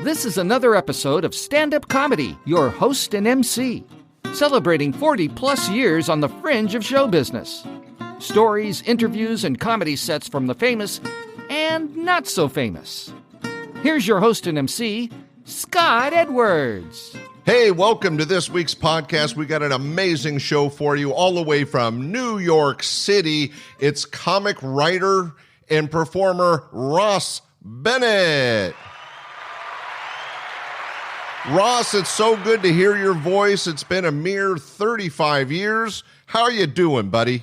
This is another episode of Standup Comedy, your host and MC, celebrating 40-plus years on the fringe of show business. Stories, interviews, and comedy sets from the famous and not so famous. Here's your host and MC, Scott Edwards. Hey, welcome to this week's podcast. We got an amazing show for you all the way from New York City. It's comic writer and performer Ross Bennett. Ross, it's so good to hear your voice. It's been a mere 35 years. How are you doing, buddy?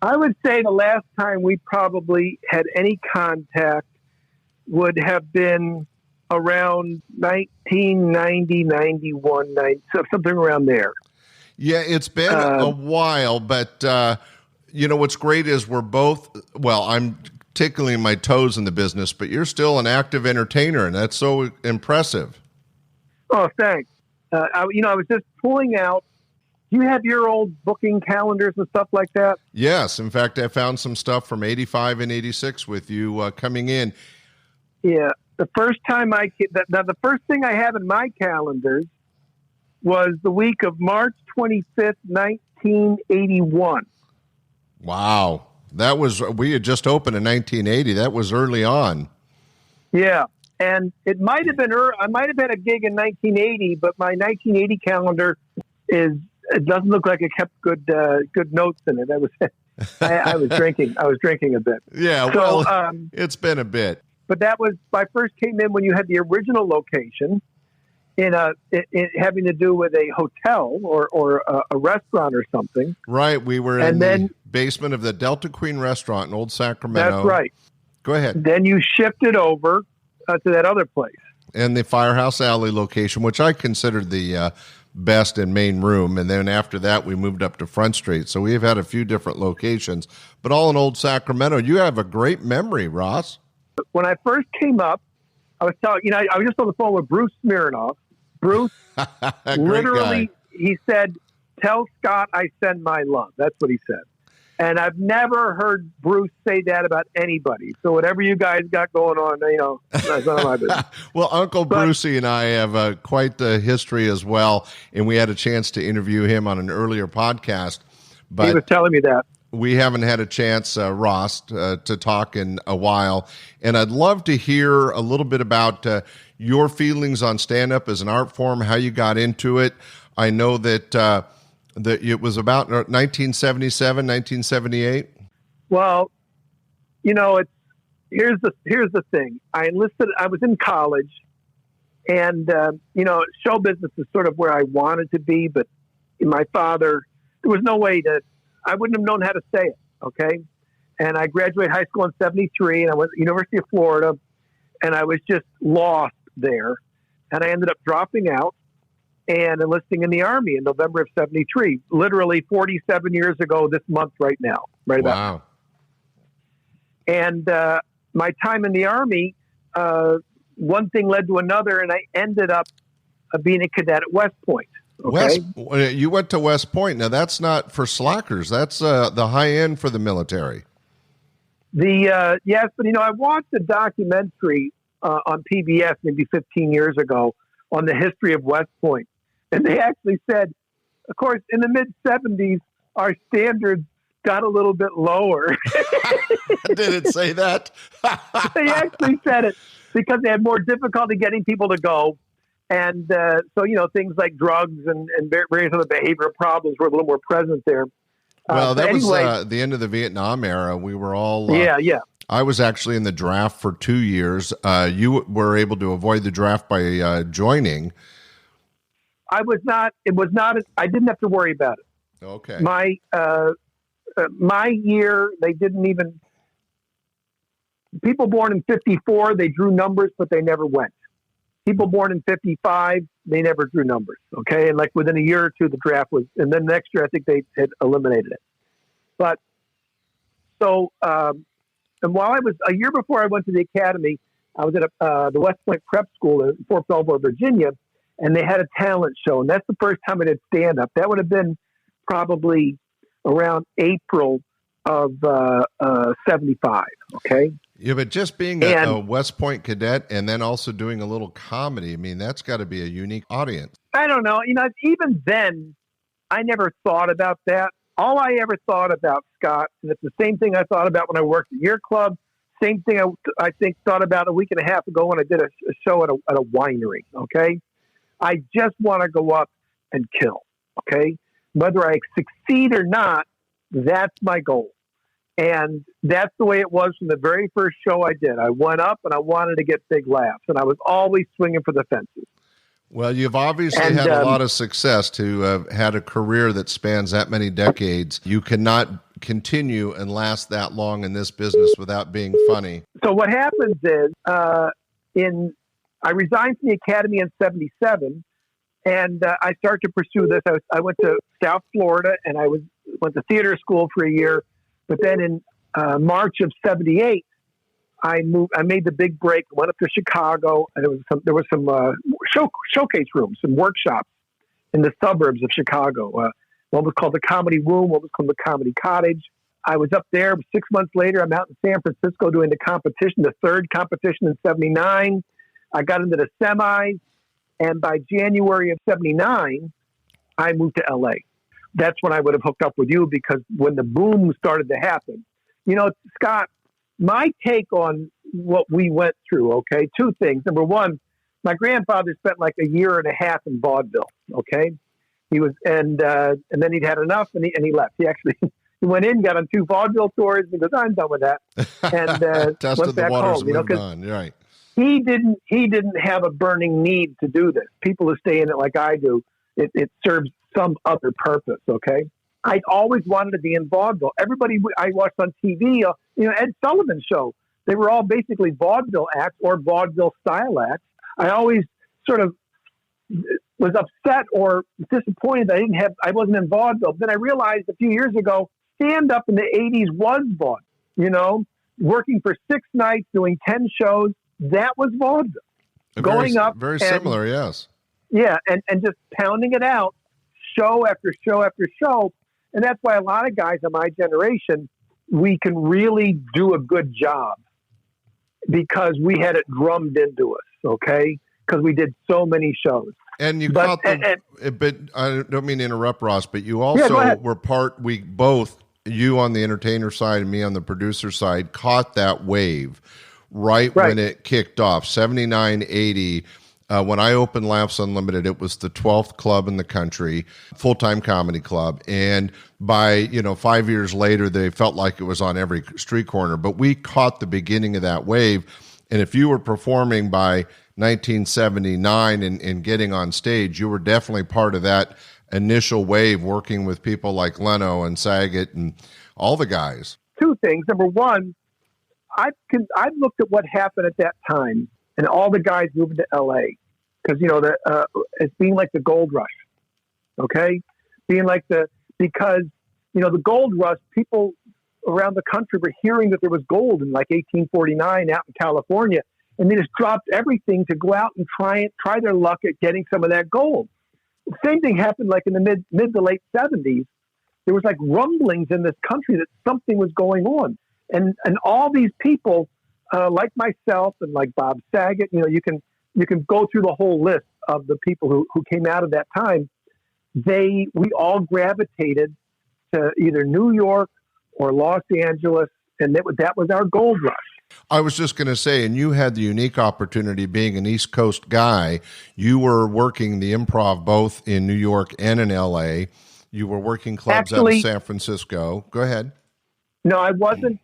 I would say the last time we probably had any contact would have been around 1990, 91, something around there. Yeah, it's been a while, but what's great is we're both, I'm tickling my toes in the business, but you're still an active entertainer, and that's so impressive. Oh, thanks. I was just pulling out. Do you have your old booking calendars and stuff like that? Yes. In fact, I found some stuff from 85 and 86 with you coming in. Yeah. The first thing I have in my calendars was the week of March 25th, 1981. Wow. We had just opened in 1980. That was early on. Yeah. And it might have been, I might have had a gig in 1980, but my 1980 calendar it doesn't look like it kept good notes in it. I was drinking a bit. Yeah. It's been a bit. But I first came in when you had the original location in having to do with a hotel or a restaurant or something. Right. We were in the basement of the Delta Queen restaurant in Old Sacramento. That's right. Go ahead. Then you shifted over to that other place. And the Firehouse Alley location, which I considered the best and main room. And then after that, we moved up to Front Street. So we've had a few different locations, but all in Old Sacramento. You have a great memory, Ross. When I first came up, I was just on the phone with Bruce Smirnoff. Bruce literally, he said, "Tell Scott I send my love." That's what he said. And I've never heard Bruce say that about anybody. So whatever you guys got going on, that's none of my business. Well, Uncle Brucey and I have quite the history as well, and we had a chance to interview him on an earlier podcast. But he was telling me that. We haven't had a chance, Ross, to talk in a while. And I'd love to hear a little bit about your feelings on stand-up as an art form, how you got into it. I know that it was about 1977, 1978. Well, here's the thing. I was in college, and show business is sort of where I wanted to be, but my father, there was no way I wouldn't have known how to say it. Okay. And I graduated high school in 73, and I went to the University of Florida, and I was just lost there. And I ended up dropping out and enlisting in the Army in November of 73, literally 47 years ago this month right now. Right about now. And my time in the Army, one thing led to another, and I ended up being a cadet at West Point. Okay? You went to West Point. Now, that's not for slackers. That's the high end for the military. Yes, but I watched a documentary on PBS maybe 15 years ago on the history of West Point. And they actually said, of course, in the mid-'70s, our standards got a little bit lower. Did it say that? They actually said it because they had more difficulty getting people to go. And so, things like drugs and various other behavioral problems were a little more present there. Well, that was the end of the Vietnam era. We were all... yeah. I was actually in the draft for 2 years. You were able to avoid the draft by joining. I was not. It was not. I didn't have to worry about it. Okay. My year, they didn't even... People born in 54, they drew numbers, but they never went. People born in 55, they never drew numbers. Okay. And like within a year or two, the draft was, and then next year, I think they had eliminated it. But so, and while I was a year before I went to the academy, I was at the West Point Prep School in Fort Belvoir, Virginia, and they had a talent show. And that's the first time I did stand up. That would have been probably around April of 75. Okay. Yeah, but just being a West Point cadet and then also doing a little comedy, I mean, that's got to be a unique audience. I don't know. Even then, I never thought about that. All I ever thought about, Scott, and it's the same thing I thought about when I worked at your club, same thing I think thought about a week and a half ago when I did a show at a winery, okay? I just want to go up and kill, okay? Whether I succeed or not, that's my goal. And that's the way it was from the very first show I did. I went up and I wanted to get big laughs, and I was always swinging for the fences. Well, you've obviously had a lot of success to have had a career that spans that many decades. You cannot continue and last that long in this business without being funny. So what happens is, I resigned from the Academy in 1977, and I started to pursue this. I went to South Florida, and I went to theater school for a year. But then in March of 1978, I made the big break, went up to Chicago, and there was some showcase rooms, some workshops in the suburbs of Chicago. One was called the Comedy Room, one was called the Comedy Cottage. I was up there. 6 months later, I'm out in San Francisco doing the competition, the third competition in 1979. I got into the semis, and by January of 1979, I moved to LA. That's when I would have hooked up with you, because when the boom started to happen, Scott, my take on what we went through, okay, two things. Number one, my grandfather spent like a year and a half in vaudeville, okay? He was, and then he'd had enough, and he left. He actually he went in, got on 2 vaudeville tours, and he goes, "I'm done with that," and went back home. You're right. He didn't have a burning need to do this. People who stay in it like I do, it serves some other purpose, okay? I'd always wanted to be in vaudeville. Everybody I watched on TV, Ed Sullivan's show, they were all basically vaudeville acts or vaudeville style acts. I always sort of was upset or disappointed that I wasn't in vaudeville. Then I realized a few years ago, stand up in the 80s was vaudeville, working for 6 nights, doing 10 shows. That was vaudeville. Going up. Very similar, yes. Yeah, and just pounding it out, show after show after show. And that's why a lot of guys of my generation, we can really do a good job because we had it drummed into us, okay? Because we did so many shows. And you but I don't mean to interrupt, Ross, but you also were you on the entertainer side and me on the producer side, caught that wave right. When it kicked off, 79, 80. When I opened Laughs Unlimited, it was the 12th club in the country, full-time comedy club. And by, 5 years later, they felt like it was on every street corner. But we caught the beginning of that wave. And if you were performing by 1979 and getting on stage, you were definitely part of that initial wave, working with people like Leno and Saget and all the guys. 2 things. Number one, I've looked at what happened at that time and all the guys moving to L.A. because, it's being like the gold rush, okay? Because the gold rush, people around the country were hearing that there was gold in like 1849 out in California, and they just dropped everything to go out and try their luck at getting some of that gold. The same thing happened like in the mid to late 70s. There was like rumblings in this country that something was going on. And all these people, like myself and like Bob Saget, you can go through the whole list of the people who came out of that time. We all gravitated to either New York or Los Angeles, and that was our gold rush. I was just going to say, and you had the unique opportunity being an East Coast guy. You were working the Improv both in New York and in L.A. You were working clubs out of San Francisco. Go ahead. No, I wasn't.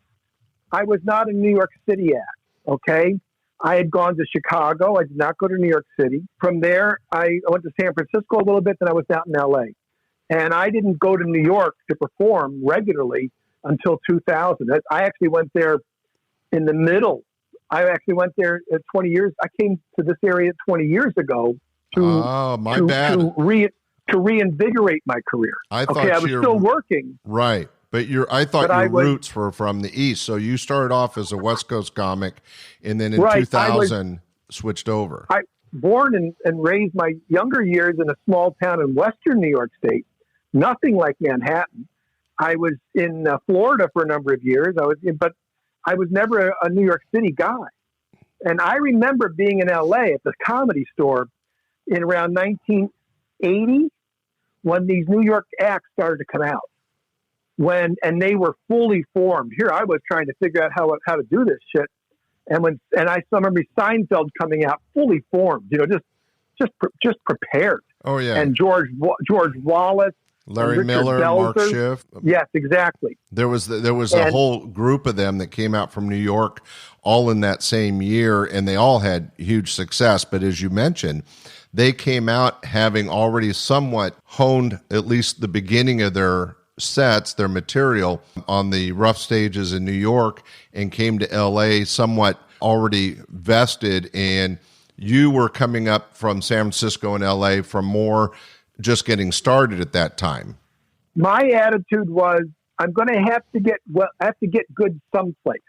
I was not a New York City act, okay? I had gone to Chicago. I did not go to New York City. From there, I went to San Francisco a little bit, then I was out in L.A. And I didn't go to New York to perform regularly until 2000. I actually went there in the middle. I actually went there 20 years. I came to this area 20 years ago to reinvigorate my career. I was still working. Right. But I thought your roots were from the East. So you started off as a West Coast comic, and then in 2000 switched over. I born and raised my younger years in a small town in Western New York State, nothing like Manhattan. I was in Florida for a number of years. But I was never a New York City guy. And I remember being in LA at the Comedy Store in around 1980 when these New York acts started to come out. And they were fully formed. Here I was trying to figure out how to do this shit. And I still remember Seinfeld coming out fully formed, just prepared. Oh yeah. And George Wallace, Larry Miller, Mark Schiff. Yes, exactly. There was a whole group of them that came out from New York all in that same year, and they all had huge success. But as you mentioned, they came out having already somewhat honed at least the beginning of their sets, their material on the rough stages in New York, and came to LA somewhat already vested. And you were coming up from San Francisco and LA from more just getting started at that time. My attitude was, I'm going to have to get good someplace.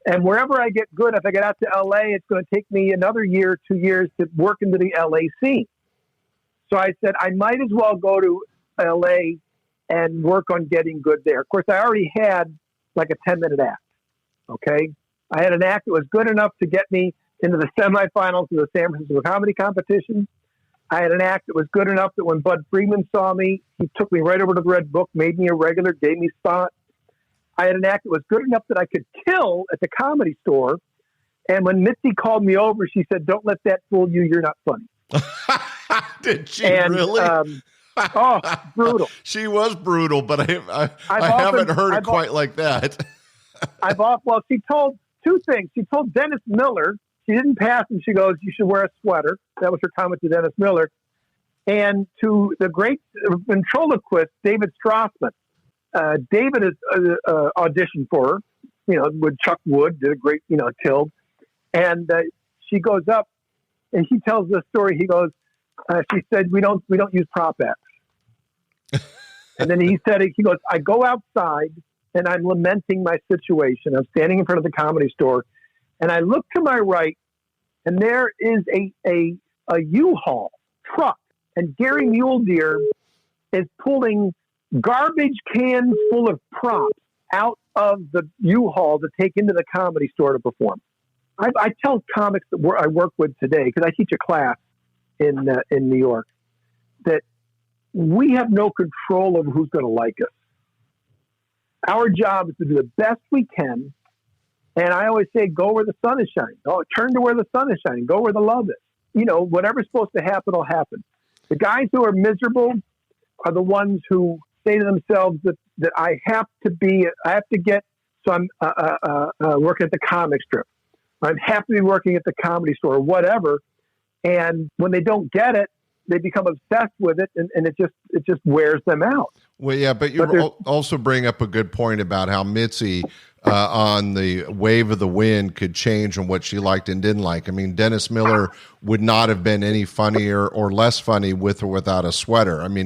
And wherever I get good, if I get out to LA, it's going to take me another year, 2 years to work into the LA scene. So I said, I might as well go to LA and work on getting good there. Of course, I already had like a 10-minute act. Okay. I had an act that was good enough to get me into the semifinals of the San Francisco comedy competition. I had an act that was good enough that when Bud Friedman saw me, he took me right over to the Red Book, made me a regular, gave me a spot. I had an act that was good enough that I could kill at the Comedy Store. And when Mitzi called me over, she said, "Don't let that fool you. You're not funny." Did she really? Oh, brutal. She was brutal, but I haven't heard it quite like that. She told two things. She told Dennis Miller, she didn't pass him. She goes, "You should wear a sweater." That was her comment to Dennis Miller. And to the great ventriloquist, David Strassman. David is auditioned for her, with Chuck Wood, did a great, killed. And she goes up and he tells the story. He goes, she said, we don't use prop acts. And then he goes, I go outside and I'm lamenting my situation. I'm standing in front of the Comedy Store and I look to my right and there is a U-Haul truck, and Gary Muledeer is pulling garbage cans full of props out of the U-Haul to take into the Comedy Store to perform. I tell comics that I work with today, because I teach a class in New York, that we have no control over who's going to like us. Our job is to do the best we can. And I always say, go where the sun is shining. Oh, turn to where the sun is shining. Go where the love is. Whatever's supposed to happen will happen. The guys who are miserable are the ones who say to themselves that I have to get, so I'm working at the comic strip. I have to be working at the Comedy Store or whatever. And when they don't get it, they become obsessed with it, and it just wears them out. Well, yeah, but you also bring up a good point about how Mitzi on the wave of the wind could change on what she liked and didn't like. I mean, Dennis Miller would not have been any funnier or less funny with or without a sweater. I mean,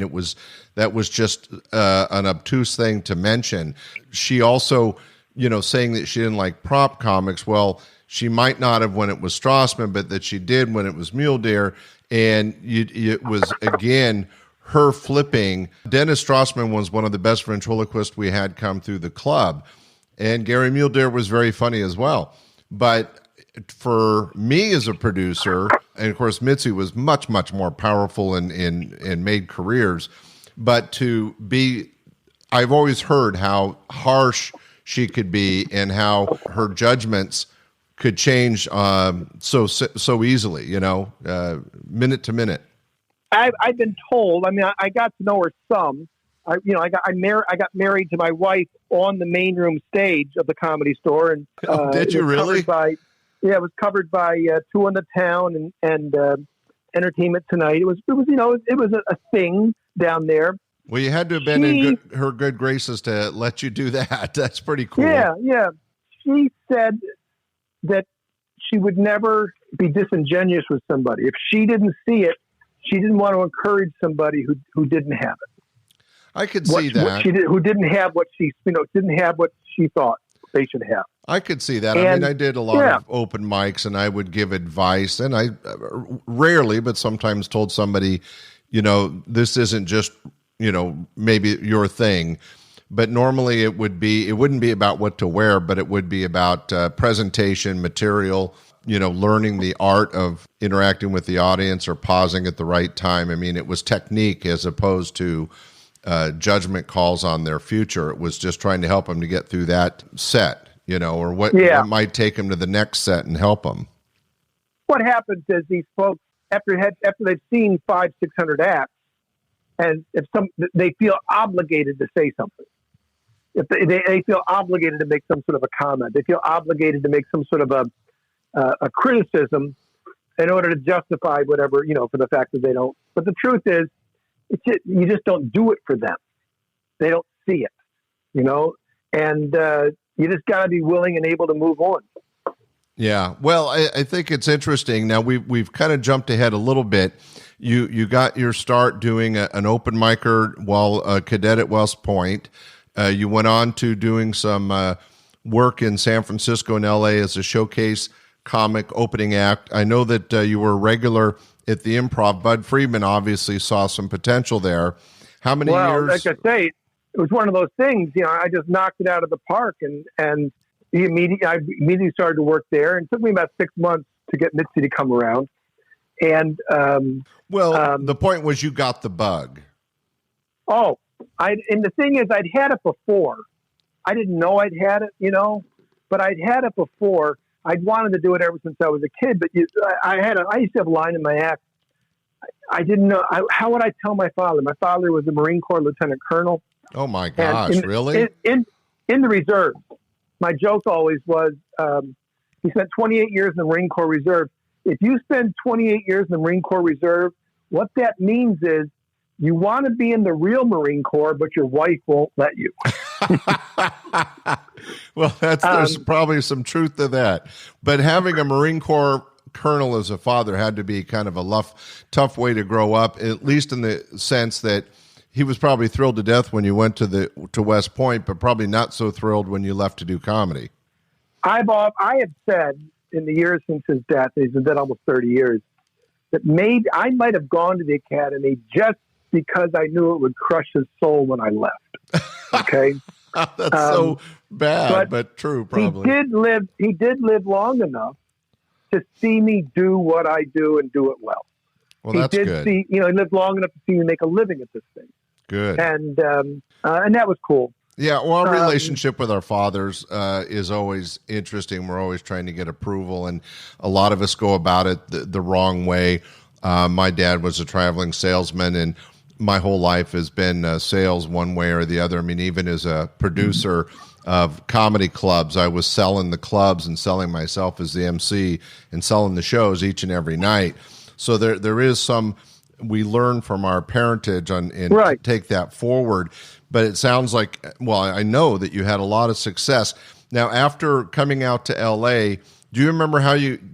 that was just an obtuse thing to mention. She also, saying that she didn't like prop comics. Well, she might not have when it was Strassman, but that she did when it was Muledeer. And it was, again, her flipping. Dennis Strassman was one of the best ventriloquists we had come through the club. And Gary Muledeer was very funny as well. But for me as a producer, and of course Mitzi was much, much more powerful and made careers. But I've always heard how harsh she could be and how her judgments could change so easily, minute to minute. I've been told. I mean, I got to know her some. I got married to my wife on the main room stage of the Comedy Store, and did you really? It was covered by Two in the Town and Entertainment Tonight. It was a thing down there. Well, you had to have been in her good graces to let you do that. That's pretty cool. Yeah. She said that she would never be disingenuous with somebody. If she didn't see it, she didn't want to encourage somebody who didn't have it. I could see that. Who didn't have what didn't have what she thought they should have. I could see that. I mean, I did a lot of open mics, and I would give advice, and I rarely, but sometimes told somebody, this isn't just, maybe your thing. but normally it wouldn't be about what to wear, but it would be about presentation, material, learning the art of interacting with the audience or pausing at the right time. I mean, it was technique as opposed to judgment calls on their future. It was just trying to help them to get through that set, or what might take them to the next set and help them. What happens is these folks, after they've seen 500-600 acts, and they feel obligated to say something. If they feel obligated to make some sort of a comment, they feel obligated to make some sort of a criticism in order to justify whatever, for the fact that they don't. But the truth is, you just don't do it for them. They don't see it, and you just got to be willing and able to move on. Yeah. Well, I think it's interesting. Now we've kind of jumped ahead a little bit. You got your start doing an open micer while a cadet at West Point. You went on to doing some work in San Francisco and LA as a showcase comic opening act. I know that you were a regular at the Improv. Bud Friedman obviously saw some potential there. How many years? Well, like I say, it was one of those things. I just knocked it out of the park, and I immediately started to work there. And it took me about 6 months to get Mitzi to come around. And the point was you got the bug. Oh, and the thing is, I'd had it before. I didn't know I'd had it, but I'd had it before. I'd wanted to do it ever since I was a kid. But I used to have a line in my act. I didn't know how would I tell my father. My father was a Marine Corps lieutenant colonel. Oh my gosh, really? In the reserve. My joke always was he spent 28 years in the Marine Corps Reserve. If you spend 28 years in the Marine Corps Reserve, what that means is you want to be in the real Marine Corps, but your wife won't let you. Well, there's probably some truth to that. But having a Marine Corps colonel as a father had to be kind of a tough way to grow up, at least in the sense that he was probably thrilled to death when you went to West Point, but probably not so thrilled when you left to do comedy. I have said in the years since his death, he's been dead almost 30 years, that maybe I might have gone to the academy just because I knew it would crush his soul when I left. Okay. That's so bad, but true, probably. He did live long enough to see me do what I do and do it well. Well, that's good. He lived long enough to see me make a living at this thing. Good. And that was cool. Yeah, well, our relationship with our fathers is always interesting. We're always trying to get approval, and a lot of us go about it the wrong way. My dad was a traveling salesman, and my whole life has been sales one way or the other. I mean, even as a producer of comedy clubs, I was selling the clubs and selling myself as the MC and selling the shows each and every night. So there is some we learn from our parentage and right. Take that forward. But it sounds like, well, I know that you had a lot of success. Now, after coming out to L.A., do you remember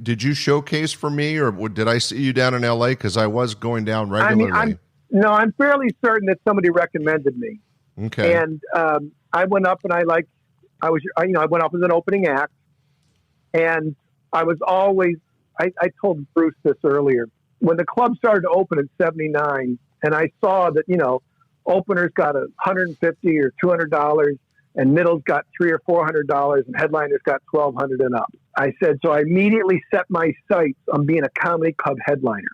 did you showcase for me, or did I see you down in L.A.? Because I was going down regularly. I'm fairly certain that somebody recommended me. Okay. And I went up and I went up as an opening act, and I was always, I told Bruce this earlier, when the club started to open in 79, and I saw that, openers got $150 or $200, and middles got $300 or $400, and headliners got $1,200 and up. I said, so I immediately set my sights on being a comedy club headliner.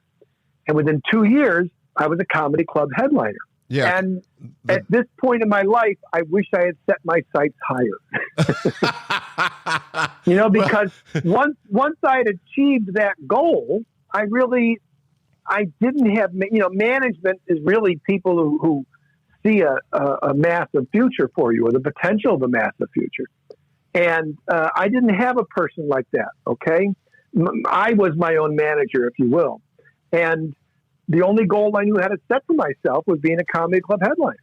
And within 2 years, I was a comedy club headliner. Yeah. And at this point in my life, I wish I had set my sights higher. Because once I had achieved that goal, I didn't have, management is really people who see a massive future for you, or the potential of a massive future. And I didn't have a person like that, okay? I was my own manager, if you will. And the only goal I knew how to set for myself was being a comedy club headliner.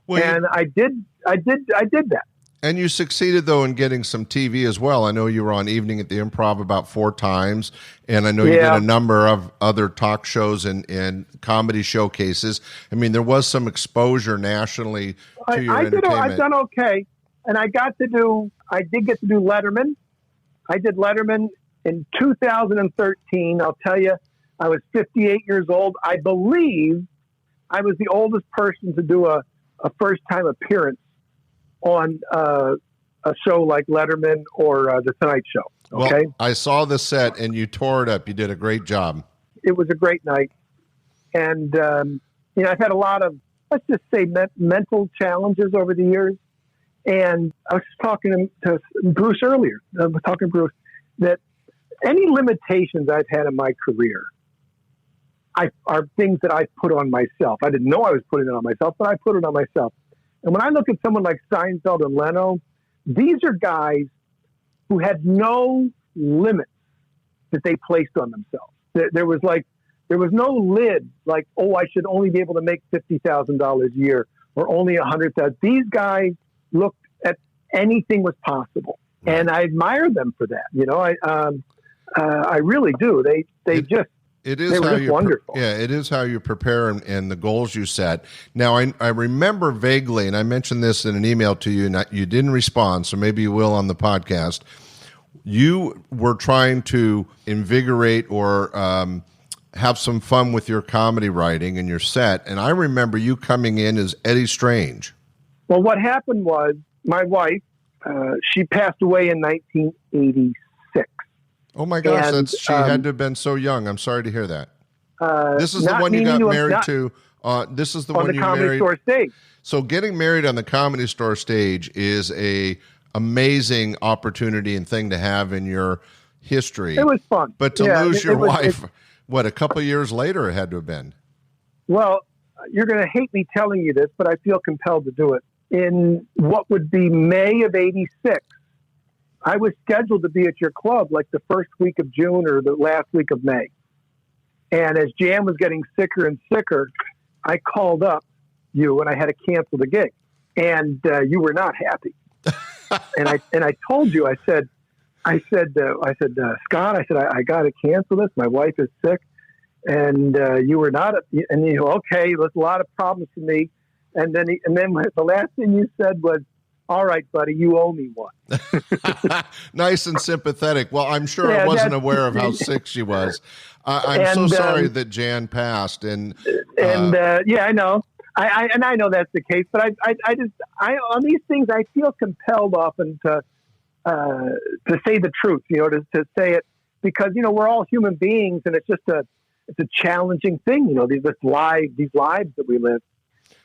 Well, and I did that. And you succeeded, though, in getting some TV as well. I know you were on Evening at the Improv about 4 times, and I know you did a number of other talk shows and comedy showcases. I mean, there was some exposure nationally to your entertainment. I've done okay, and I did get to do Letterman. I did Letterman in 2013. I'll tell you, I was 58 years old. I believe I was the oldest person to do a first-time appearance on a show like Letterman or The Tonight Show. Okay. Well, I saw the set and you tore it up. You did a great job. It was a great night. And, I've had a lot of, let's just say, mental challenges over the years. And I was talking to Bruce earlier. I was talking to Bruce that any limitations I've had in my career are things that I put on myself. I didn't know I was putting it on myself, but I put it on myself. And when I look at someone like Seinfeld and Leno, these are guys who had no limits that they placed on themselves. There was no lid like, oh, I should only be able to make $50,000 a year or only $100,000. These guys looked at anything was possible, and I admire them for that. I really do. They were wonderful. It is how you prepare and the goals you set. Now, I remember vaguely, and I mentioned this in an email to you, and you didn't respond, so maybe you will on the podcast. You were trying to invigorate or have some fun with your comedy writing and your set, and I remember you coming in as Eddie Strange. Well, what happened was my wife, she passed away in 1986. Oh my gosh, she had to have been so young. I'm sorry to hear that. This is the one you got married to. This is the one you married on the Comedy Store stage. So getting married on the Comedy Store stage is a amazing opportunity and thing to have in your history. It was fun. But to lose your wife, a couple of years later it had to have been. Well, you're going to hate me telling you this, but I feel compelled to do it. In what would be May of 86, I was scheduled to be at your club like the first week of June or the last week of May. And as Jan was getting sicker and sicker, I called up you and I had to cancel the gig. And you were not happy. and I told you, I said, Scott, I got to cancel this. My wife is sick. And you were not, and you know, okay, there's a lot of problems for me. And then the last thing you said was, all right, buddy, you owe me one. Nice and sympathetic. Well, I'm sure I wasn't aware of how sick she was. I'm so sorry that Jan passed. And I know. I know that's the case, but I on these things, I feel compelled often to say the truth, you know, to say it because, you know, we're all human beings and it's a challenging thing, you know, these lives that we live.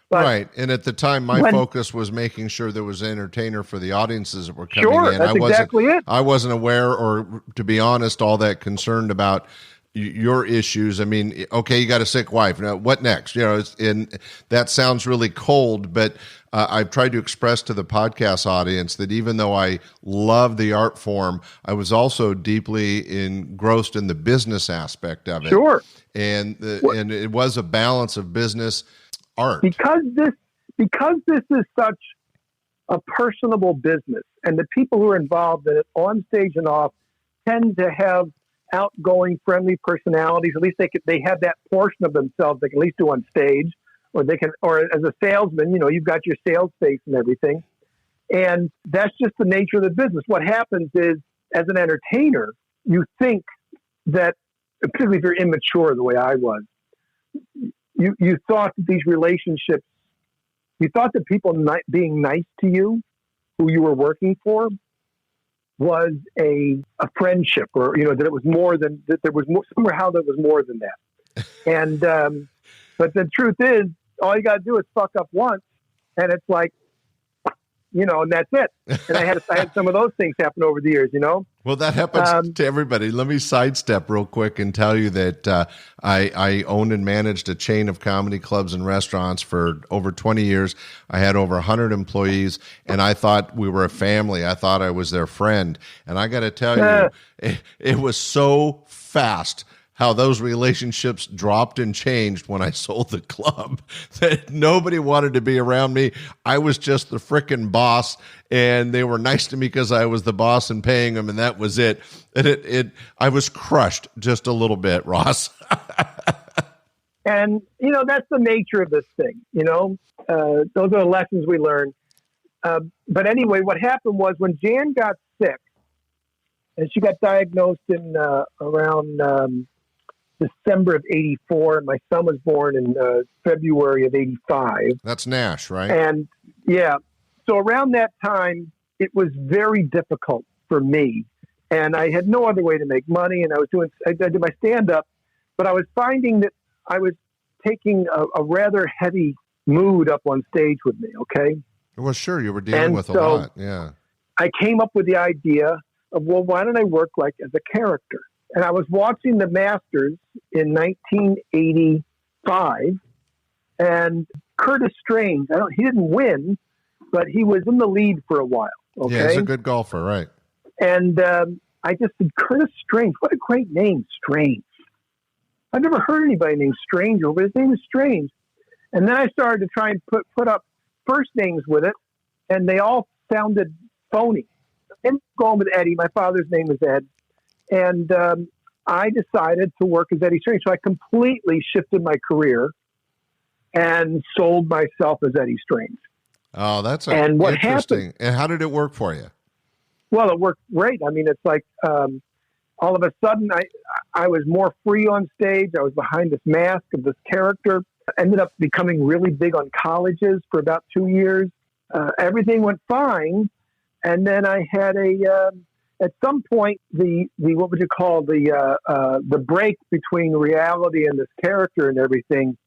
But right. And at the time, my focus was making sure there was an entertainer for the audiences that were coming in. That's exactly it. I wasn't aware or, to be honest, all that concerned about your issues. I mean, okay, you got a sick wife. Now, what next? You know, that sounds really cold, but I've tried to express to the podcast audience that even though I love the art form, I was also deeply engrossed in the business aspect of it. Sure. And it was a balance of business art. Because this is such a personable business, and the people who are involved in it, on stage and off, tend to have outgoing, friendly personalities. At least they have that portion of themselves they can at least do on stage, or as a salesman, you know, you've got your sales face and everything, and that's just the nature of the business. What happens is, as an entertainer, you think that, particularly if you're immature the way I was, you thought that these relationships, you thought that people being nice to you, who you were working for, was a friendship, or, you know, that it was more than, that there was more, somehow there was more than that. And, but the truth is, all you got to do is fuck up once, and it's like, you know, and that's it. And I had some of those things happen over the years, you know? Well, that happens to everybody. Let me sidestep real quick and tell you that I owned and managed a chain of comedy clubs and restaurants for over 20 years. I had over 100 employees, and I thought we were a family. I thought I was their friend. And I got to tell you, it was so fast how those relationships dropped and changed when I sold the club, that nobody wanted to be around me. I was just the frickin' boss, and they were nice to me because I was the boss and paying them, and that was it. And I was crushed just a little bit, Ross. And, you know, that's the nature of this thing, you know. Those are the lessons we learned. But anyway, what happened was when Jan got sick, and she got diagnosed in around December of 84, and my son was born in February of 85. That's Nash, right? And yeah, so around that time, it was very difficult for me. And I had no other way to make money. And I did my stand-up, but I was finding that I was taking a rather heavy mood up on stage with me, okay? Well, sure, you were dealing with a lot, yeah. I came up with the idea of, well, why don't I work like as a character? And I was watching the Masters in 1985, and Curtis Strange, he didn't win, but he was in the lead for a while, okay? Yeah, he's a good golfer, right. And I just said, Curtis Strange, what a great name, Strange. I've never heard anybody named Strange, but his name is Strange. And then I started to try and put up first names with it, and they all sounded phony. And going with Eddie, my father's name is Ed, and I decided to work as Eddie Strange. So I completely shifted my career and sold myself as Eddie Strange. Oh, that's what interesting. Happened, and how did it work for you? Well, it worked great. I mean, it's like all of a sudden I was more free on stage. I was behind this mask of this character. I ended up becoming really big on colleges for about 2 years. Everything went fine. And then I had at some point, the what would you call the break between reality and this character and everything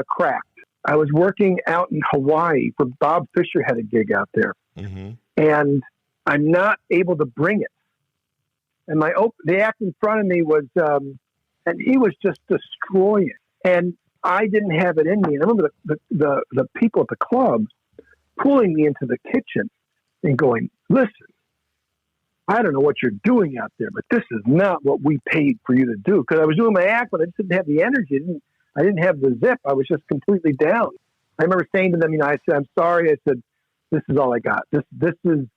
cracked. I was working out in Hawaii for Bob Fisher had a gig out there, and I'm not able to bring it. And the act in front of me was, and he was just destroying, and I didn't have it in me. And I remember the people at the club pulling me into the kitchen and going, listen, I don't know what you're doing out there, but this is not what we paid for you to do. Because I was doing my act, but I just didn't have the energy. I didn't have the zip. I was just completely down. I remember saying to them, I said, I'm sorry. I said, this is all I got. This is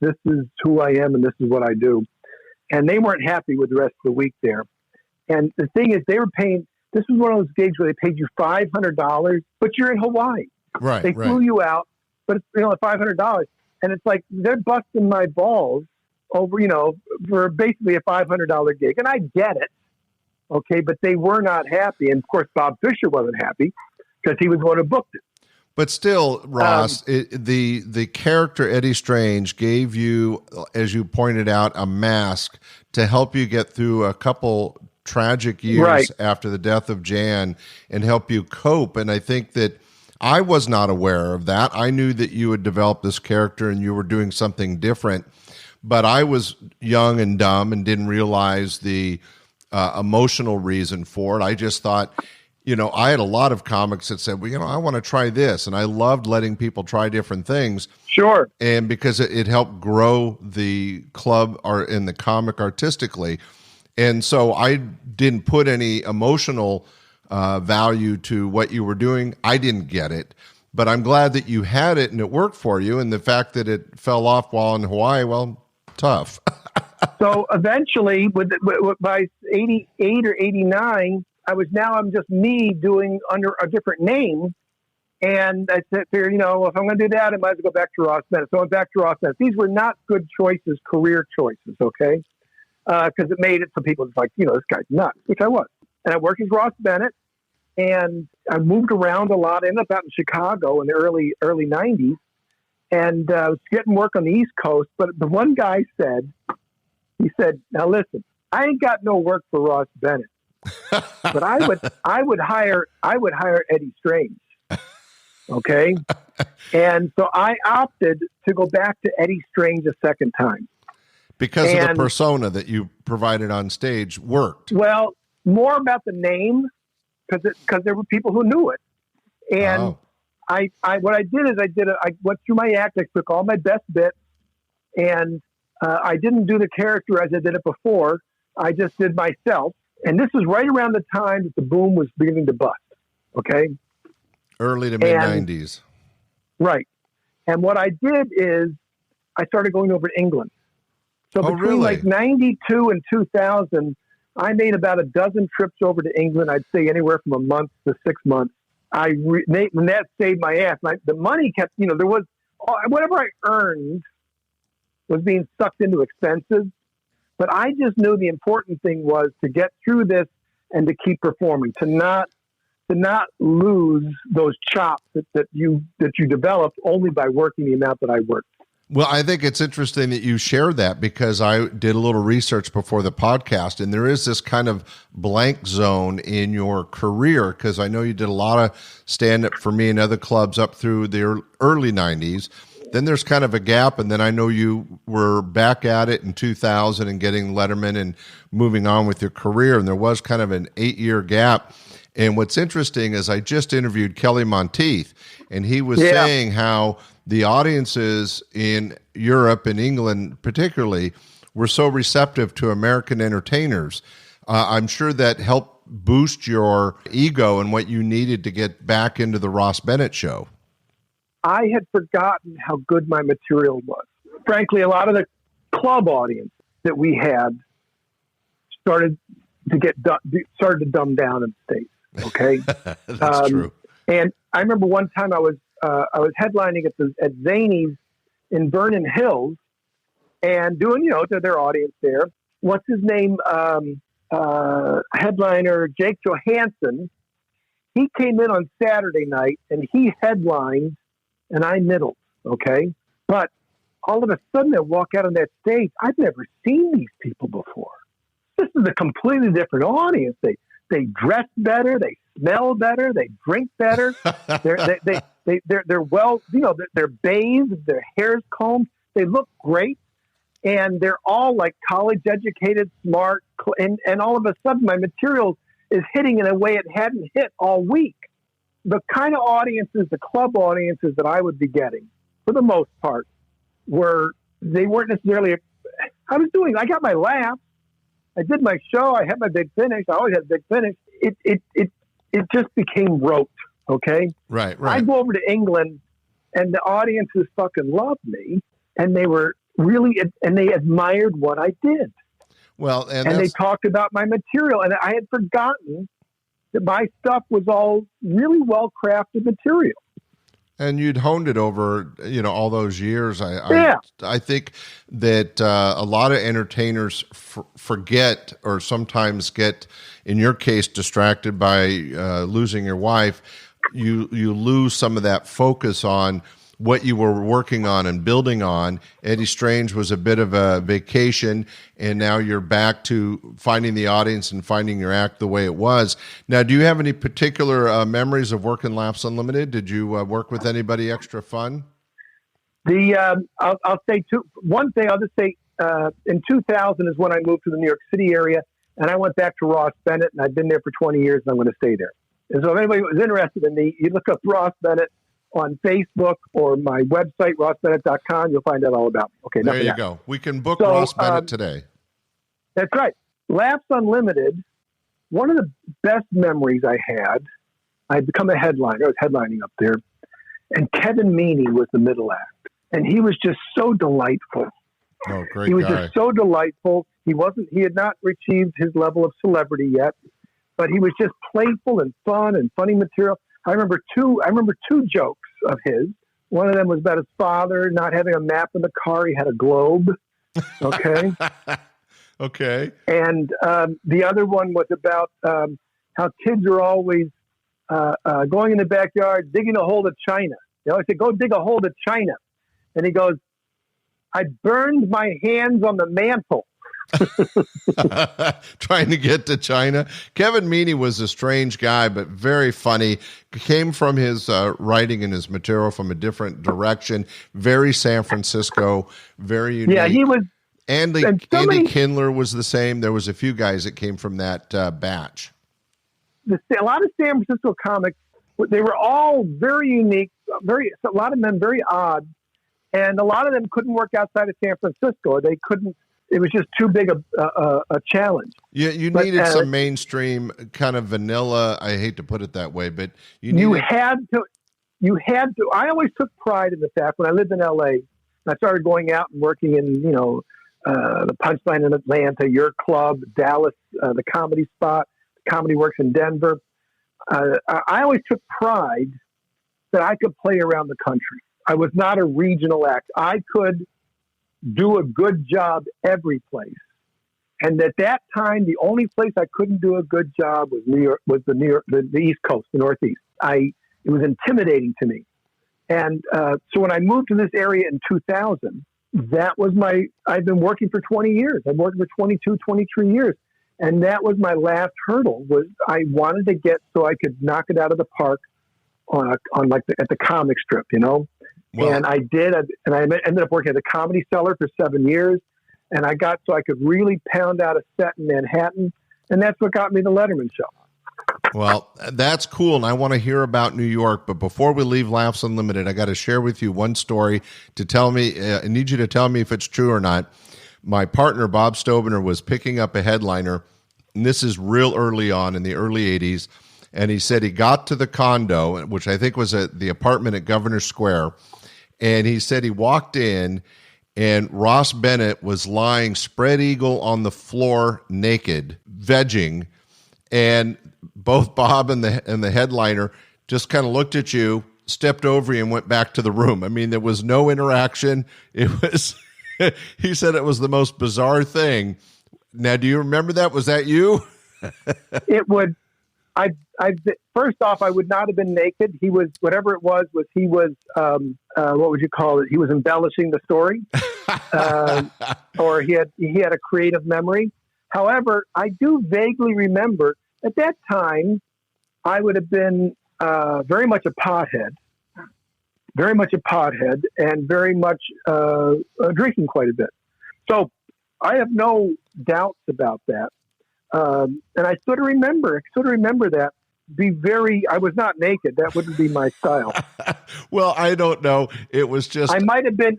who I am, and this is what I do. And they weren't happy with the rest of the week there. And the thing is, they were paying. This was one of those gigs where they paid you $500, but you're in Hawaii. Right. They flew you out, but it's $500. And it's like they're busting my balls over, for basically a $500 gig. And I get it, okay, but they were not happy. And, of course, Bob Fisher wasn't happy because he was the one who booked it. But still, Ross, the character Eddie Strange gave you, as you pointed out, a mask to help you get through a couple tragic years after the death of Jan and help you cope. And I think that I was not aware of that. I knew that you had developed this character and you were doing something different, but I was young and dumb and didn't realize the emotional reason for it. I just thought, I had a lot of comics that said, well, I want to try this. And I loved letting people try different things. Sure. And because it helped grow the club or in the comic artistically. And so I didn't put any emotional value to what you were doing. I didn't get it, but I'm glad that you had it and it worked for you. And the fact that it fell off while in Hawaii, well, tough. So eventually, by 88 or 89, I'm just me doing under a different name. And I figured, if I'm going to do that, I might as well go back to Ross Bennett. So I went back to Ross Bennett. These were not good choices, career choices, okay? Because it made it so people was like, this guy's nuts, which I was. And I worked as Ross Bennett, and I moved around a lot. I ended up out in Chicago in the early 90s, and I was getting work on the East Coast. But the one guy said, now listen, I ain't got no work for Ross Bennett, but I would hire Eddie Strange. Okay. And so I opted to go back to Eddie Strange a second time. Because of the persona that you provided on stage worked. Well, more about the name, because there were people who knew it. And what I did is I went through my act, I took all my best bits, and I didn't do the character as I did it before. I just did myself. And this was right around the time that the boom was beginning to bust. Okay? Early to mid-90s. Right. And what I did is I started going over to England. So between like 92 and 2000, I made about a dozen trips over to England. I'd say anywhere from a month to 6 months. And that saved my ass. The money kept, there was, whatever I earned was being sucked into expenses. But I just knew the important thing was to get through this and to keep performing, to not to not lose those chops that you developed only by working the amount that I worked. Well, I think it's interesting that you share that, because I did a little research before the podcast, and there is this kind of blank zone in your career, because I know you did a lot of stand-up for me and other clubs up through the early 90s. Then there's kind of a gap, and then I know you were back at it in 2000 and getting Letterman and moving on with your career, and there was kind of an 8-year gap. And what's interesting is I just interviewed Kelly Monteith, and he was saying how the audiences in Europe and England particularly were so receptive to American entertainers. I'm sure that helped boost your ego and what you needed to get back into the Ross Bennett show. I had forgotten how good my material was. Frankly, a lot of the club audience that we had started to dumb down in the States. Okay. That's true. And I remember one time I was headlining at Zany's in Vernon Hills and doing, to their audience there. What's his name? Headliner Jake Johansson. He came in on Saturday night and he headlined and I middled. Okay. But all of a sudden I walk out on that stage. I've never seen these people before. This is a completely different audience. They dress better. They smell better. They drink better. They're well, they're bathed. Their hair's combed. They look great, and they're all like college educated, smart. And all of a sudden, my material is hitting in a way it hadn't hit all week. The kind of audiences, the club audiences that I would be getting, for the most part, they weren't necessarily. I got my laughs. I did my show. I had my big finish. I always had a big finish. It just became rote. Okay. Right. I go over to England and the audiences fucking loved me, and they were they admired what I did. Well, and they talked about my material, and I had forgotten that my stuff was all really well crafted material. And you'd honed it over, all those years. I think that a lot of entertainers forget, or sometimes get, in your case, distracted by losing your wife. You lose some of that focus on what you were working on and building on. Eddie Strange was a bit of a vacation, and now you're back to finding the audience and finding your act the way it was. Now, do you have any particular memories of working Laughs Unlimited? Did you work with anybody extra fun? I'll say one thing. I'll just say in 2000 is when I moved to the New York City area, and I went back to Ross Bennett, and I've been there for 20 years, and I'm going to stay there. And so if anybody was interested in me, you look up Ross Bennett on Facebook or my website, rossbennett.com. You'll find out all about me. Okay, there you go. We can book Ross Bennett today. That's right. Laughs Unlimited, one of the best memories I had, I'd become a headliner. I was headlining up there, and Kevin Meaney was the middle act. And he was just so delightful. Oh, great He was guy. just so delightful. He had not achieved his level of celebrity yet, but he was just playful and fun and funny material. I remember two jokes of his. One of them was about his father not having a map in the car. He had a globe. Okay. Okay. And the other one was about how kids are always going in the backyard, digging a hole to China. They always say, go dig a hole to China. And he goes, I burned my hands on the mantle. Trying to get to China. Kevin Meaney was a strange guy, but very funny. Came from his writing and his material from a different direction. Very San Francisco, very unique. Yeah, he was. Andy Kindler was the same. There was a few guys that came from that batch. A lot of San Francisco comics, they were all very unique. A lot of them very odd, and a lot of them couldn't work outside of San Francisco. They couldn't. It was just too big a challenge. Yeah, you needed some mainstream kind of vanilla. I hate to put it that way, but you had to. I always took pride in the fact when I lived in L.A. and I started going out and working in the Punchline in Atlanta, your club, Dallas, the Comedy Spot, Comedy Works in Denver. I always took pride that I could play around the country. I was not a regional act. I could do a good job every place. And at that time, the only place I couldn't do a good job was the East Coast, the Northeast. It was intimidating to me. And so when I moved to this area in 2000, I've been working for 20 years. I've worked for 22, 23 years. And that was my last hurdle, was I wanted to get so I could knock it out of the park at the comic strip, Well, and I did. And I ended up working at the Comedy Cellar for 7 years. And I got so I could really pound out a set in Manhattan. And that's what got me the Letterman show. Well, that's cool, and I want to hear about New York. But before we leave Laughs Unlimited, I got to share with you one story to tell me. I need you to tell me if it's true or not. My partner, Bob Stobener, was picking up a headliner, and this is real early on in the early 80s, and he said he got to the condo, which I think was the apartment at Governor Square, and he said he walked in, and Ross Bennett was lying spread eagle on the floor naked, vegging, and both Bob and the headliner just kind of looked at you, stepped over you, and went back to the room. I mean, there was no interaction. It was, he said it was the most bizarre thing. Now, do you remember that? Was that you? It would. First off, I would not have been naked. He was, whatever it was he was, what would you call it? He was embellishing the story, or he had a creative memory. However, I do vaguely remember at that time, I would have been very much a pothead, and very much drinking quite a bit. So I have no doubts about that. And I sort of remember that. I was not naked. That wouldn't be my style. Well, I don't know. It was just, I might have been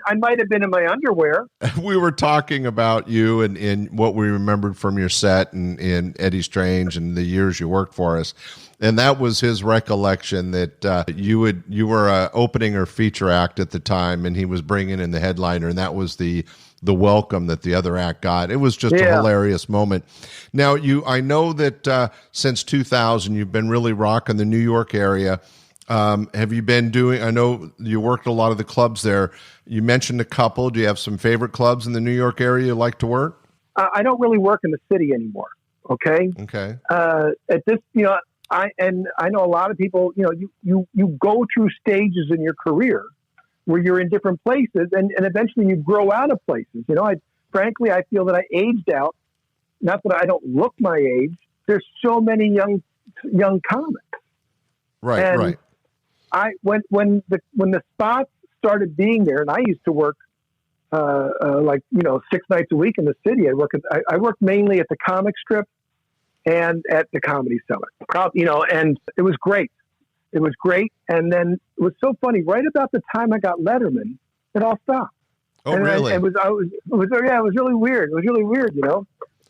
in my underwear. We were talking about you and what we remembered from your set and Eddie Strange and the years you worked for us. And that was his recollection that you were opening or feature act at the time, and he was bringing in the headliner, and that was the welcome that the other act got. It was just a hilarious moment. Now, I know that since 2000, you've been really rocking the New York area. Have you been doing, I know you worked a lot of the clubs there. You mentioned a couple. Do you have some favorite clubs in the New York area you like to work? I don't really work in the city anymore. Okay. At this, I know a lot of people, you go through stages in your career where you're in different places and eventually you grow out of places. Frankly, I feel that I aged out. Not that I don't look my age. There's so many young comics. Right. When the spots started being there, and I used to work 6 nights a week in the city. I worked mainly at the comic strip and at the Comedy Cellar. And it was great. It was great. And then it was so funny. Right about the time I got Letterman, it all stopped. Oh, really? It was really weird. It was really weird,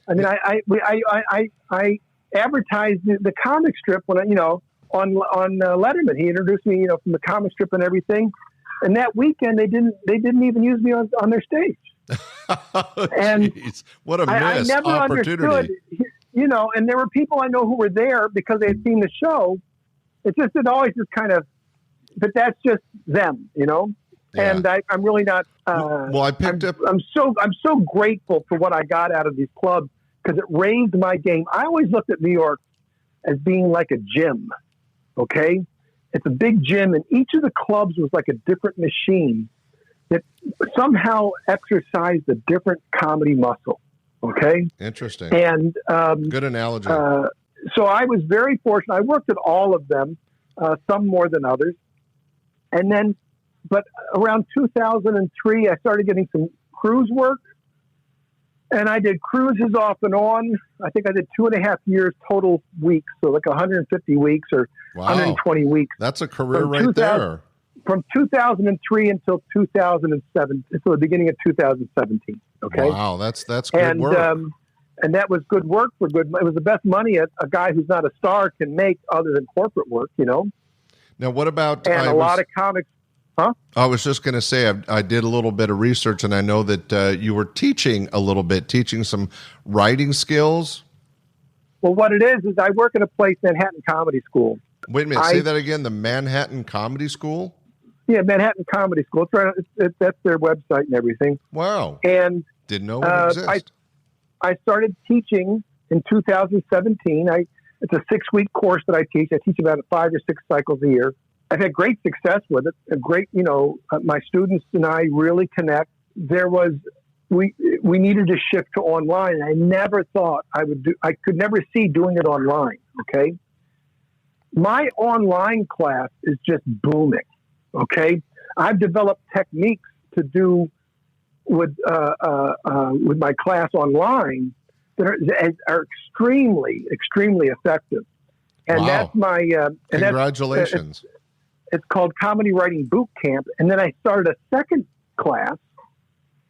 I mean, I advertised the comic strip when on Letterman. He introduced me, from the comic strip and everything. And that weekend, they didn't even use me on their stage. And geez. What a missed I never opportunity. Understood, and there were people I know who were there because they had seen the show. It always just kind of, but that's just them, Yeah. And I'm really not. Well, I picked up. I'm so grateful for what I got out of these clubs because it raised my game. I always looked at New York as being like a gym. Okay, it's a big gym, and each of the clubs was like a different machine that somehow exercised a different comedy muscle. Okay, interesting. And good analogy. So I was very fortunate. I worked at all of them, some more than others. And then, but around 2003, I started getting some cruise work. And I did cruises off and on. I think I did 2.5 years total weeks. So like 150 weeks or 120 weeks. That's a career right there. From 2003 until 2007, until the beginning of 2017. Okay. Wow. That's good work. And that was good work for good. It was the best money a guy who's not a star can make other than corporate work, Now, what about... And a lot of comics... Huh? I was just going to say, I did a little bit of research, and I know that you were teaching a little bit, teaching some writing skills. Well, what it is I work at a place, Manhattan Comedy School. Wait a minute. Say that again. The Manhattan Comedy School? Yeah, Manhattan Comedy School. It's right, that's their website and everything. Wow. And... Didn't know it existed. I started teaching in 2017. It's a 6-week course that I teach. I teach about 5 or 6 cycles a year. I've had great success with it. My students and I really connect. We needed to shift to online. I never thought I could never see doing it online. Okay. My online class is just booming. Okay. I've developed techniques to do with my class online that are extremely, extremely effective. And wow. That's my, congratulations. It's called Comedy Writing Boot Camp. And then I started a second class,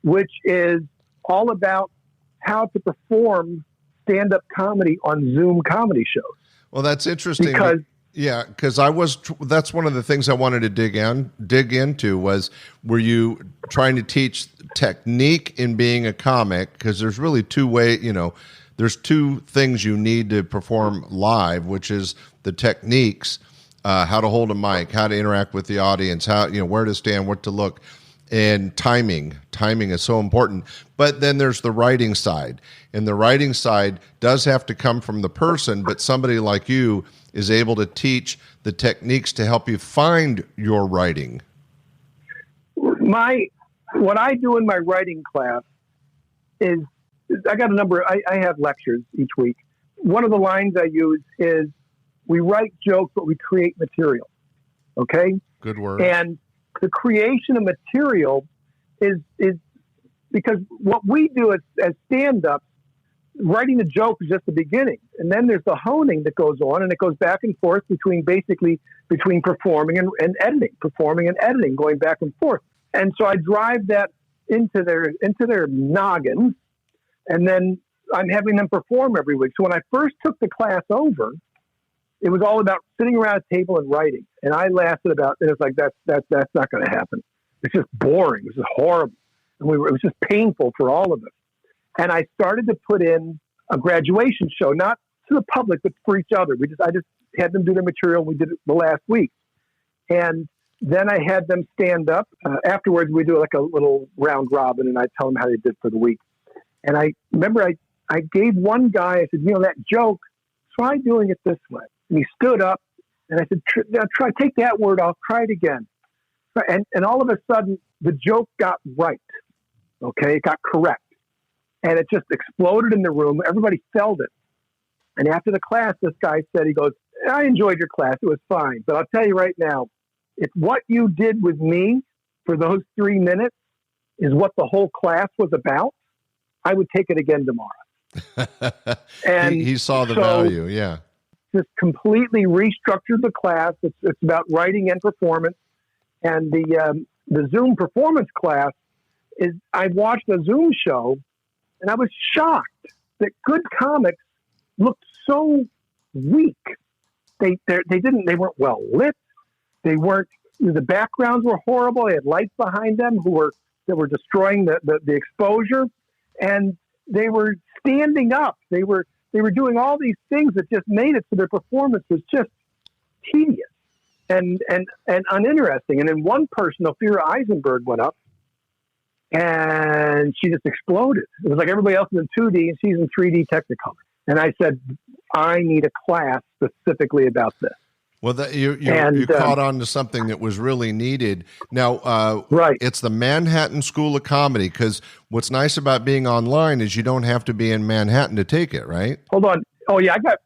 which is all about how to perform stand-up comedy on Zoom comedy shows. Well, that's interesting. Because that's one of the things I wanted to dig into was, were you trying to teach technique in being a comic? Because there's really there's 2 things you need to perform live, which is the techniques, how to hold a mic, how to interact with the audience, where to stand, what to look, and timing. Timing is so important. But then there's the writing side, and the writing side does have to come from the person, but somebody like you is able to teach the techniques to help you find your writing. What I do in my writing class is, I got a number, I have lectures each week. One of the lines I use is, we write jokes, but we create material. Okay? Good word. And the creation of material is because what we do as stand-ups, writing a joke is just the beginning. And then there's the honing that goes on, and it goes back and forth between performing and editing, going back and forth. And so I drive that into their noggins, and then I'm having them perform every week. So when I first took the class over, it was all about sitting around a table and writing. And I lasted and it's like, that's not going to happen. It's just boring. It was just horrible. And it was just painful for all of us. And I started to put in a graduation show, not to the public, but for each other. I just had them do their material. We did it the last week. And then I had them stand up. Afterwards, we do like a little round robin, and I tell them how they did for the week. And I remember I gave one guy, I said, that joke, try doing it this way. And he stood up, and I said, try, take that word off, try it again. And all of a sudden, the joke got right. Okay, it got correct. And it just exploded in the room. Everybody felt it. And after the class, this guy said, he goes, I enjoyed your class. It was fine. But I'll tell you right now, if what you did with me for those 3 minutes is what the whole class was about, I would take it again tomorrow. And he saw the value, yeah. Just completely restructured the class. It's about writing and performance. And the Zoom performance class is, I watched a Zoom show, and I was shocked that good comics looked so weak. They weren't well lit. The backgrounds were horrible. They had lights behind them that were destroying the exposure, and they were standing up. They were doing all these things that just made it so their performance was just tedious and uninteresting. And then one person, Ophira Eisenberg, went up, and she just exploded. It was like everybody else is in 2D, and she's in 3D Technicolor. And I said, I need a class specifically about this. Well, you caught on to something that was really needed. Now, right. It's the Manhattan School of Comedy, because what's nice about being online is you don't have to be in Manhattan to take it, right? Hold on. Oh, yeah, but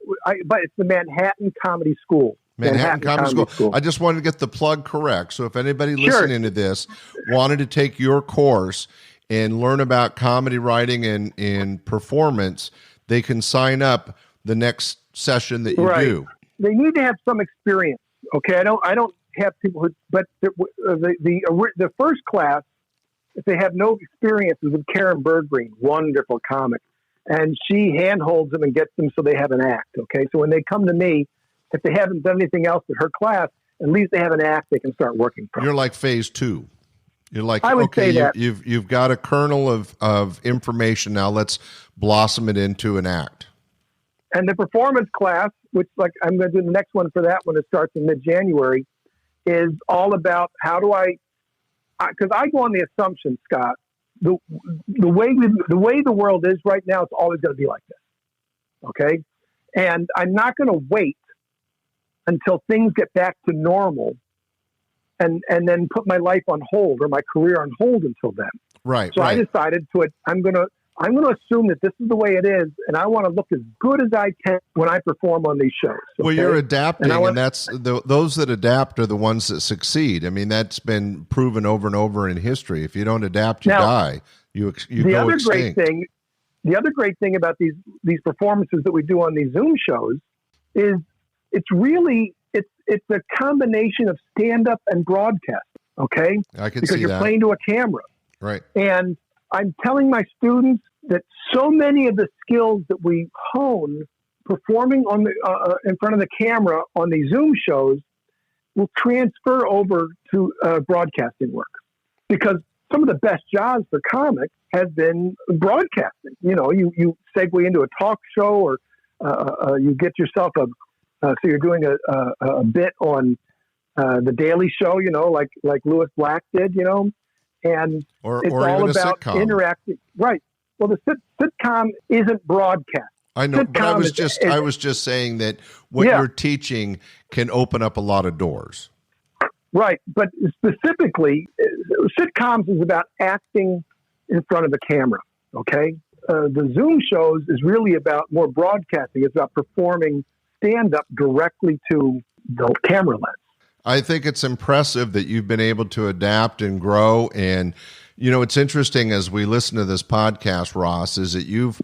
it's the Manhattan Comedy School. Manhattan Comedy School. I just wanted to get the plug correct. So if anybody listening to this wanted to take your course and learn about comedy writing and performance, they can sign up the next session that you do. They need to have some experience. Okay, I don't have people who, but the first class, if they have no experience, is with Karen Berggreen, wonderful comic, and she handholds them and gets them so they have an act. Okay, so when they come to me, if they haven't done anything else at her class, at least they have an act they can start working from. You're like phase 2. You're like, I would say that. You've got a kernel of information now. Let's blossom it into an act. And the performance class, which I'm going to do the next one for that one, it starts in mid-January, is all about how do because I go on the assumption, Scott, the way the world is right now, it's always going to be like this. Okay. And I'm not going to wait until things get back to normal and then put my life on hold or my career on hold until then. Right. So I decided I'm going to assume that this is the way it is, and I want to look as good as I can when I perform on these shows. Okay? Well, you're adapting, and that's those that adapt are the ones that succeed. I mean, that's been proven over and over in history. If you don't adapt, you die. You go extinct. The other great thing about these performances that we do on these Zoom shows is it's a combination of stand-up and broadcast. Okay, I can because see you're that. playing to a camera, right? And I'm telling my students that so many of the skills that we hone performing on in front of the camera on these Zoom shows will transfer over to broadcasting work, because some of the best jobs for comics have been broadcasting. You know, you segue into a talk show, or you get yourself so you're doing a bit on the Daily Show, you know, like Louis Black did, you know. And or it's all about interacting. Right. Well, the sitcom isn't broadcast. I know, but I was just saying that what you're teaching can open up a lot of doors. Right. But specifically, sitcoms is about acting in front of the camera. Okay. The Zoom shows is really about more broadcasting. It's about performing stand-up directly to the camera lens. I think it's impressive that you've been able to adapt and grow. And, you know, it's interesting as we listen to this podcast, Ross, is that you've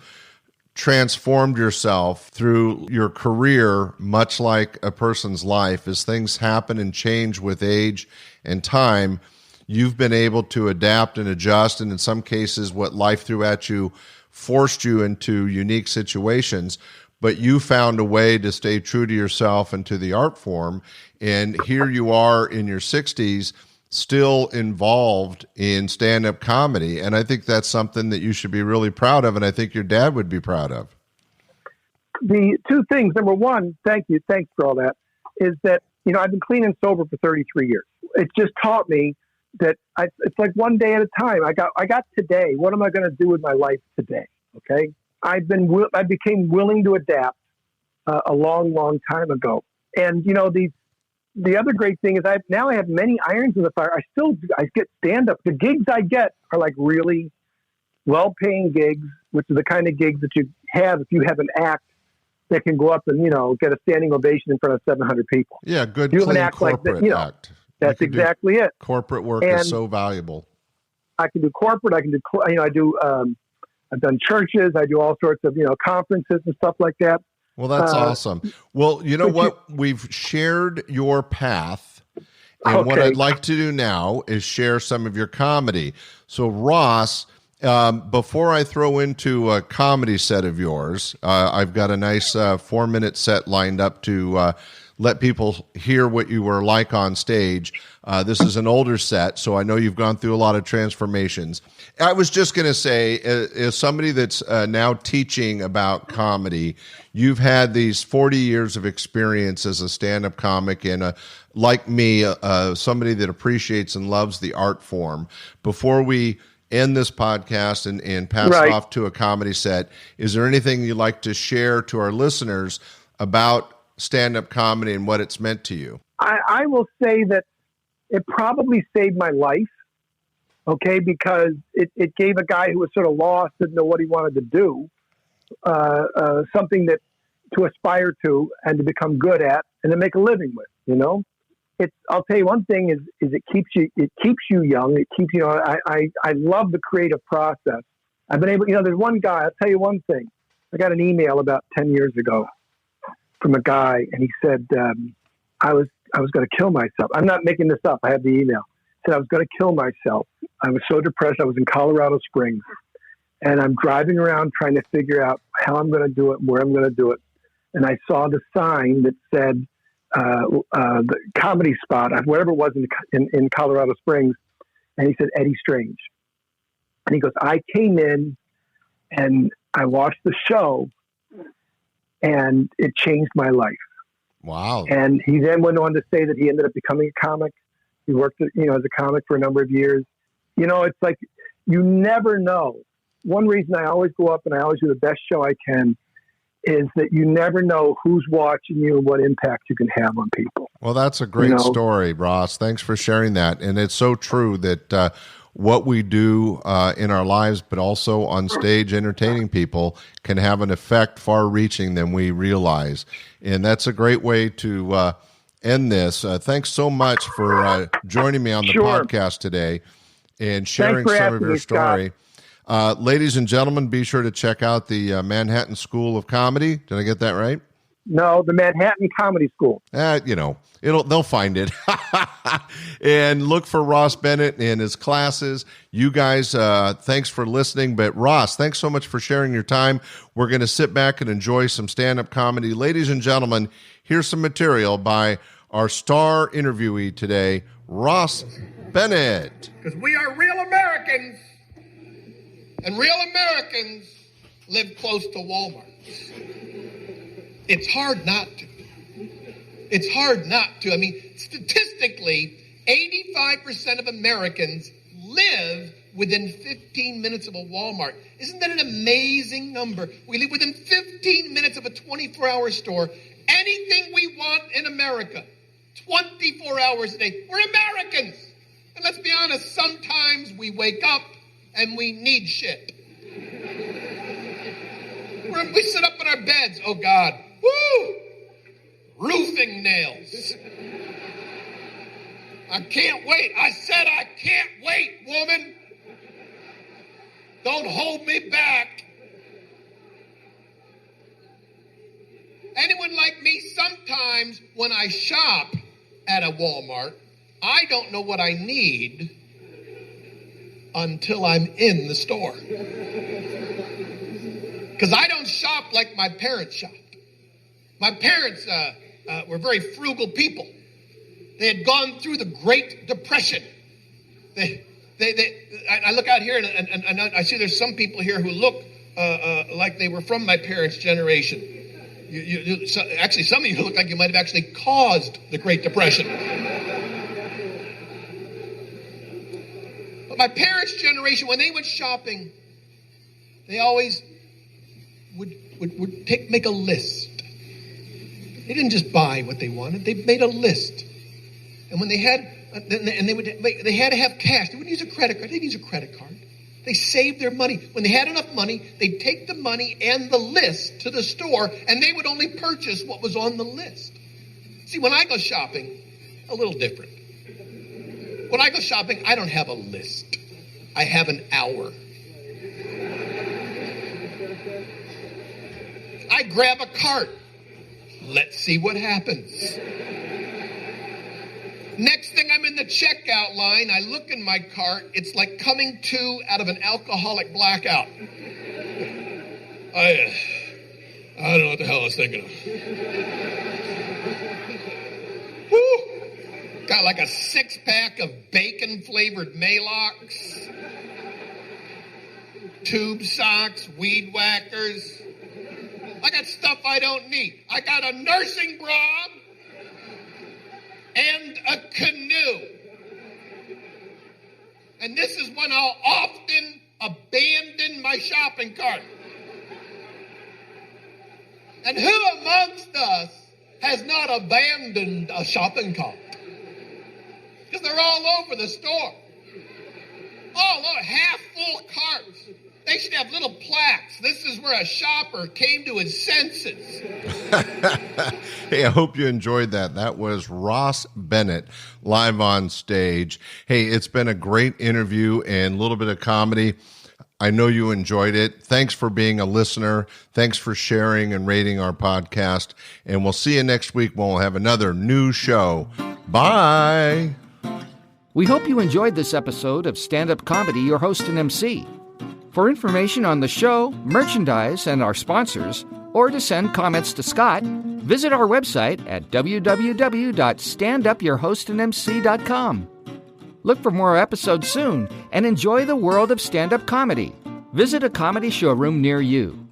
transformed yourself through your career, much like a person's life. As things happen and change with age and time, you've been able to adapt and adjust. And in some cases, what life threw at you forced you into unique situations. But you found a way to stay true to yourself and to the art form. And here you are in your 60s, still involved in stand-up comedy. And I think that's something that you should be really proud of, and I think your dad would be proud of. The two things, number one, thanks for all that, is that, you know, I've been clean and sober for 33 years. It just taught me that it's like one day at a time. I got today. What am I going to do with my life today? Okay. I became willing to adapt a long, long time ago. And, you know, the other great thing is I have many irons in the fire. I get stand-up. The gigs I get are like really well-paying gigs, which are the kind of gigs that you have if you have an act that can go up and, you know, get a standing ovation in front of 700 people. Yeah, good, you clean act corporate like that, act. That's exactly it. Corporate work and is so valuable. I can do corporate. I can do, you know, I've done churches. I do all sorts of, you know, conferences and stuff like that. Well, that's awesome. Well, you know what? We've shared your path. And what I'd like to do now is share some of your comedy. So, Ross, before I throw into a comedy set of yours, I've got a nice 4-minute set lined up to let people hear what you were like on stage. This is an older set, so I know you've gone through a lot of transformations. I was just going to say, as somebody that's now teaching about comedy, you've had these 40 years of experience as a stand-up comic and, like me, somebody that appreciates and loves the art form. Before we end this podcast and pass it off to a comedy set, is there anything you'd like to share to our listeners about stand-up comedy and what it's meant to you? I will say that it probably saved my life, okay, because it gave a guy who was sort of lost, didn't know what he wanted to do, something that to aspire to and to become good at and to make a living with, you know? I'll tell you one thing is it keeps you young. It keeps, you know, I love the creative process. I've been able, you know, there's one guy, I'll tell you one thing. I got an email about 10 years ago from a guy, and he said, I was going to kill myself. I'm not making this up. I have the email. He said I was going to kill myself. I was so depressed. I was in Colorado Springs, and I'm driving around trying to figure out how I'm going to do it, where I'm going to do it. And I saw the sign that said the comedy spot, whatever it was in Colorado Springs. And he said, Eddie Strange. And he goes, I came in and I watched the show and it changed my life. Wow. And he then went on to say that he ended up becoming a comic. He worked, you know, as a comic for a number of years. You know, it's like you never know. One reason I always go up and I always do the best show I can is that you never know who's watching you and what impact you can have on people. Well, that's a great story, Ross. Thanks for sharing that. And it's so true that what we do in our lives, but also on stage entertaining people, can have an effect far-reaching than we realize. And that's a great way to end this. Thanks so much for joining me on the podcast today and sharing some of your story. Ladies and gentlemen, be sure to check out the Manhattan School of Comedy. Did I get that right? No, the Manhattan Comedy School. They'll find it. And look for Ross Bennett and his classes. You guys, thanks for listening. But Ross, thanks so much for sharing your time. We're going to sit back and enjoy some stand-up comedy. Ladies and gentlemen, here's some material by our star interviewee today, Ross Bennett. Because we are real Americans, and real Americans live close to Walmart. It's hard not to. It's hard not to. I mean, statistically, 85% of Americans live within 15 minutes of a Walmart. Isn't that an amazing number? We live within 15 minutes of a 24-hour store. Anything we want in America, 24 hours a day. We're Americans. And let's be honest, sometimes we wake up and we need shit. We sit up in our beds. Oh, God. Woo! Roofing nails. I can't wait. I said I can't wait, woman. Don't hold me back. Anyone like me, sometimes when I shop at a Walmart, I don't know what I need until I'm in the store. Because I don't shop like my parents shopped. My parents were very frugal people. They had gone through the Great Depression. I look out here and I see there's some people here who look like they were from my parents' generation. Actually, some of you look like you might have actually caused the Great Depression. But my parents' generation, when they went shopping, they always would make a list. They didn't just buy what they wanted; they made a list. And when they had to have cash. They wouldn't use a credit card. They'd use a credit card. They saved their money. When they had enough money, they'd take the money and the list to the store, and they would only purchase what was on the list. See, when I go shopping, a little different. When I go shopping, I don't have a list. I have an hour. I grab a cart. Let's see what happens. Next thing I'm in the checkout line, I look in my cart. It's like coming to out of an alcoholic blackout. I don't know what the hell I was thinking of. Woo! Got like a 6-pack of bacon-flavored Maalox, tube socks, weed whackers. I got stuff I don't need. I got a nursing bra and a canoe. And this is when I'll often abandon my shopping cart. And who amongst us has not abandoned a shopping cart? Because they're all over the store. All over, half full carts. They should have little plaques. This is where a shopper came to his senses. Hey, I hope you enjoyed that. That was Ross Bennett live on stage. Hey, it's been a great interview and a little bit of comedy. I know you enjoyed it. Thanks for being a listener. Thanks for sharing and rating our podcast. And we'll see you next week when we'll have another new show. Bye. We hope you enjoyed this episode of Stand-Up Comedy, your host and MC. For information on the show, merchandise, and our sponsors, or to send comments to Scott, visit our website at www.standupyourhostandmc.com. Look for more episodes soon and enjoy the world of stand-up comedy. Visit a comedy showroom near you.